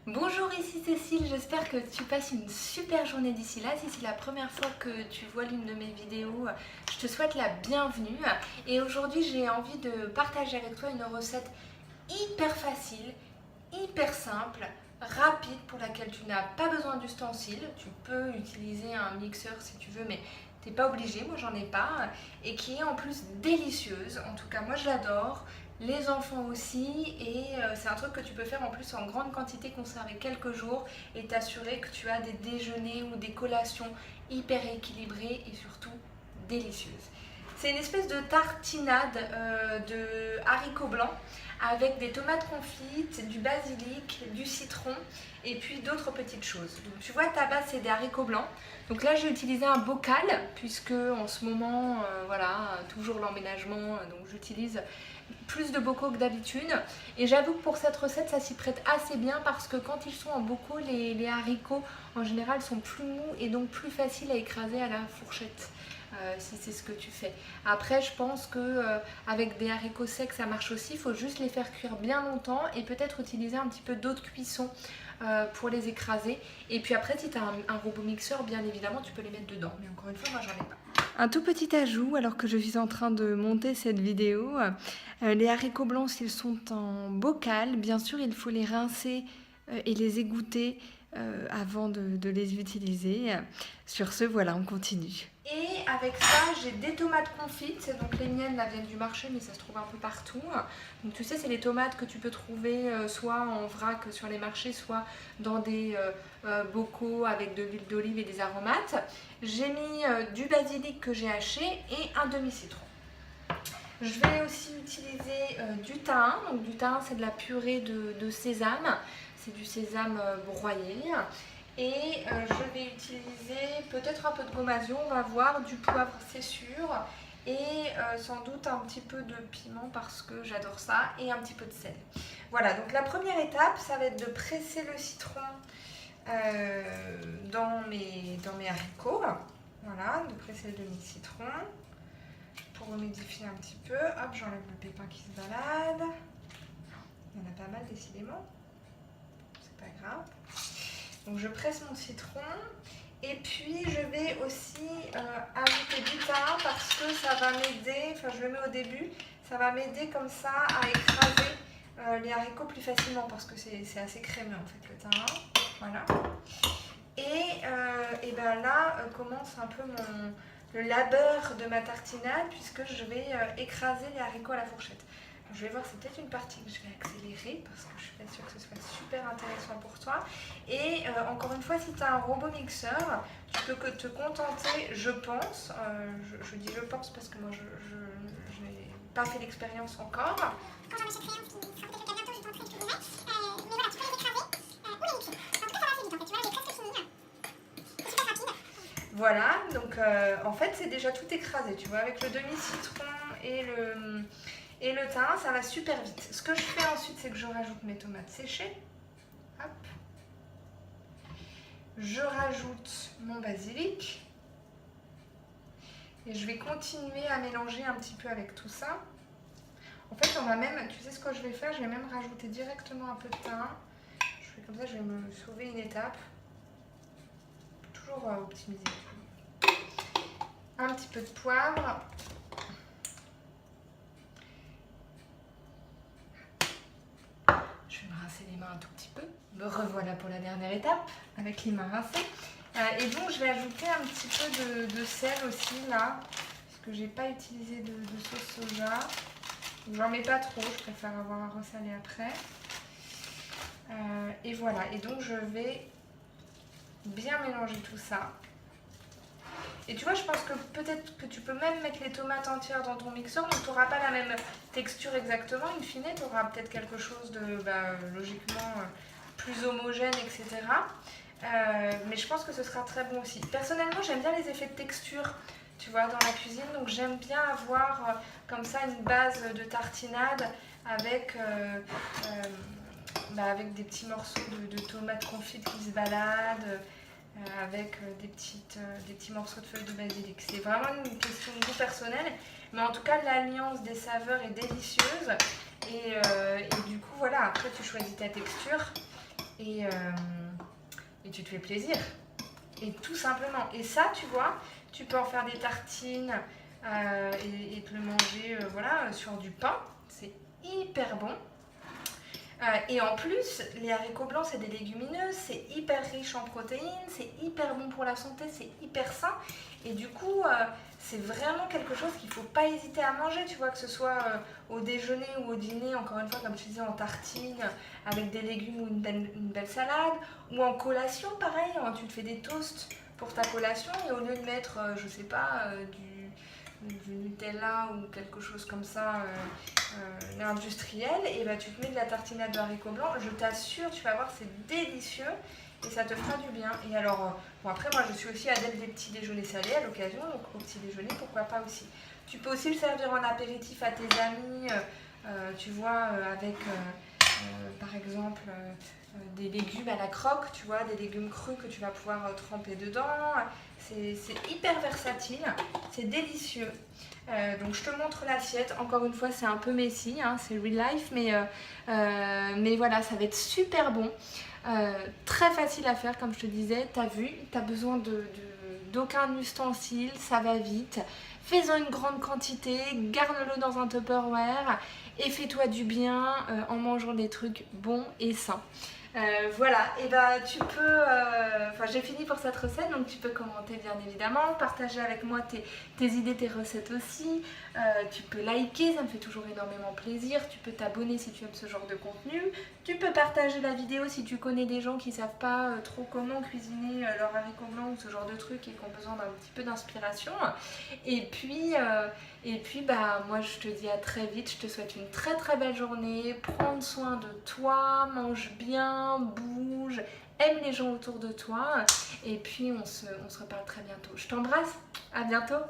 Bonjour, ici Cécile, j'espère que tu passes une super journée d'ici là. Si c'est la première fois que tu vois l'une de mes vidéos, je te souhaite la bienvenue. Et aujourd'hui, j'ai envie de partager avec toi une recette hyper facile, hyper simple, rapide, pour laquelle tu n'as pas besoin d'ustensiles. Tu peux utiliser un mixeur si tu veux, mais t'es pas obligé, moi j'en ai pas. Et qui est en plus délicieuse, en tout cas moi je l'adore. Les enfants aussi, et c'est un truc que tu peux faire en plus en grande quantité, conserver quelques jours et t'assurer que tu as des déjeuners ou des collations hyper équilibrées et surtout délicieuses. C'est une espèce de tartinade de haricots blancs avec des tomates confites, du basilic, du citron et puis d'autres petites choses. Donc tu vois, ta base c'est des haricots blancs. Donc là j'ai utilisé un bocal puisque en ce moment, voilà, toujours l'emménagement, donc j'utilise plus de bocaux que d'habitude. Et j'avoue que pour cette recette, ça s'y prête assez bien parce que quand ils sont en bocaux, les haricots en général sont plus mous et donc plus faciles à écraser à la fourchette. Si c'est ce que tu fais. Après, je pense que avec des haricots secs, ça marche aussi. Il faut juste les faire cuire bien longtemps et peut-être utiliser un petit peu d'eau de cuisson pour les écraser. Et puis après, si tu as un robot mixeur, bien évidemment, tu peux les mettre dedans. Mais encore une fois, moi, j'en ai pas. Un tout petit ajout, alors que je suis en train de monter cette vidéo, les haricots blancs, s'ils sont en bocal, bien sûr, il faut les rincer et les égoutter avant de les utiliser. Sur ce, voilà, on continue. Et avec ça, j'ai des tomates confites. Donc les miennes là viennent du marché, mais ça se trouve un peu partout. Donc tu sais, c'est les tomates que tu peux trouver soit en vrac sur les marchés, soit dans des bocaux avec de l'huile d'olive et des aromates. J'ai mis du basilic que j'ai haché et un demi-citron. Je vais aussi utiliser du thym. Donc du thym, c'est de la purée de sésame. C'est du sésame broyé. Et je vais utiliser peut-être un peu de gomasio, on va voir, du poivre c'est sûr, et sans doute un petit peu de piment parce que j'adore ça, et un petit peu de sel. Voilà, donc la première étape, ça va être de presser le citron dans mes haricots. Voilà, de presser le demi-citron pour humidifier un petit peu. Hop, j'enlève le pépin qui se balade. Il y en a pas mal décidément, c'est pas grave. Donc je presse mon citron et puis je vais aussi ajouter du thym parce que ça va m'aider, enfin je le mets au début, ça va m'aider comme ça à écraser les haricots plus facilement parce que c'est assez crémeux en fait le thym. Voilà. Et ben là commence un peu le labeur de ma tartinade puisque je vais écraser les haricots à la fourchette. Je vais voir, c'est peut-être une partie que je vais accélérer parce que je suis pas sûre que ce soit super intéressant pour toi. Et encore une fois, si tu as un robot mixeur, tu peux que te contenter, je pense, je dis je pense parce que moi je n'ai pas fait l'expérience encore. Quand j'en achèterai un qui sera peut-être bientôt, je tenterai de trouver. Mais voilà, tu peux les écraser ou les mixer. En tout cas, ça va assez vite en fait, tu vois, là j'ai presque fini. C'est super rapide. Voilà, donc en fait c'est déjà tout écrasé, tu vois, avec le demi-citron et le thym, ça va super vite. Ce que je fais ensuite, c'est que je rajoute mes tomates séchées. Hop. Je rajoute mon basilic. Et je vais continuer à mélanger un petit peu avec tout ça. En fait, on va même, tu sais ce que je vais faire? Je vais même rajouter directement un peu de thym. Je fais comme ça, je vais me sauver une étape. Toujours optimiser. Un petit peu de poivre. Je vais me rincer les mains un tout petit peu. Me revoilà pour la dernière étape avec les mains rincées. Et donc je vais ajouter un petit peu de sel aussi là, parce que j'ai pas utilisé de sauce soja. J'en mets pas trop, je préfère avoir un ressalé après. Et voilà, et donc je vais bien mélanger tout ça. Et tu vois, je pense que peut-être que tu peux même mettre les tomates entières dans ton mixeur, donc tu n'auras pas la même texture exactement. In fine, tu auras peut-être quelque chose de logiquement plus homogène, etc. Mais je pense que ce sera très bon aussi. Personnellement, j'aime bien les effets de texture, tu vois, dans la cuisine. Donc j'aime bien avoir comme ça une base de tartinade avec, avec des petits morceaux de tomates confites qui se baladent. Avec des petits morceaux de feuilles de basilic. C'est vraiment une question de goût personnel, mais en tout cas l'alliance des saveurs est délicieuse et du coup voilà, après tu choisis ta texture et et tu te fais plaisir. Et tout simplement. Et ça, tu vois, tu peux en faire des tartines et te le manger voilà, sur du pain. C'est hyper bon. Et en plus, les haricots blancs, c'est des légumineuses, c'est hyper riche en protéines, c'est hyper bon pour la santé, c'est hyper sain. Et du coup, c'est vraiment quelque chose qu'il ne faut pas hésiter à manger, tu vois, que ce soit au déjeuner ou au dîner, encore une fois, comme tu disais, en tartine, avec des légumes ou une belle salade, ou en collation, pareil, hein, tu te fais des toasts pour ta collation, et au lieu de mettre, je sais pas, du Nutella ou quelque chose comme ça industriel, et bah, tu te mets de la tartinade de haricots blancs, je t'assure, tu vas voir, c'est délicieux et ça te fera du bien. Et alors, bon après moi je suis aussi adepte des petits déjeuners salés à l'occasion, donc au petit déjeuner, pourquoi pas aussi. Tu peux aussi le servir en apéritif à tes amis, tu vois, avec par exemple des légumes à la croque, tu vois, des légumes crus que tu vas pouvoir tremper dedans. C'est hyper versatile, c'est délicieux. Donc je te montre l'assiette. Encore une fois, c'est un peu messy, hein, c'est real life, mais voilà, ça va être super bon. Très facile à faire, comme je te disais. T'as vu, t'as besoin d'aucun ustensile, ça va vite. Fais-en une grande quantité, garde-le dans un Tupperware et fais-toi du bien en mangeant des trucs bons et sains. Voilà, et bah tu peux, j'ai fini pour cette recette, donc tu peux commenter bien évidemment, partager avec moi tes idées, tes recettes aussi, tu peux liker, ça me fait toujours énormément plaisir, tu peux t'abonner si tu aimes ce genre de contenu, tu peux partager la vidéo si tu connais des gens qui ne savent pas trop comment cuisiner leur haricot blanc ou ce genre de truc et qui ont besoin d'un petit peu d'inspiration. Et puis bah moi je te dis à très vite, je te souhaite une très très belle journée, prends soin de toi, mange bien, bouge, aime les gens autour de toi et puis on se reparle très bientôt. Je t'embrasse, à bientôt.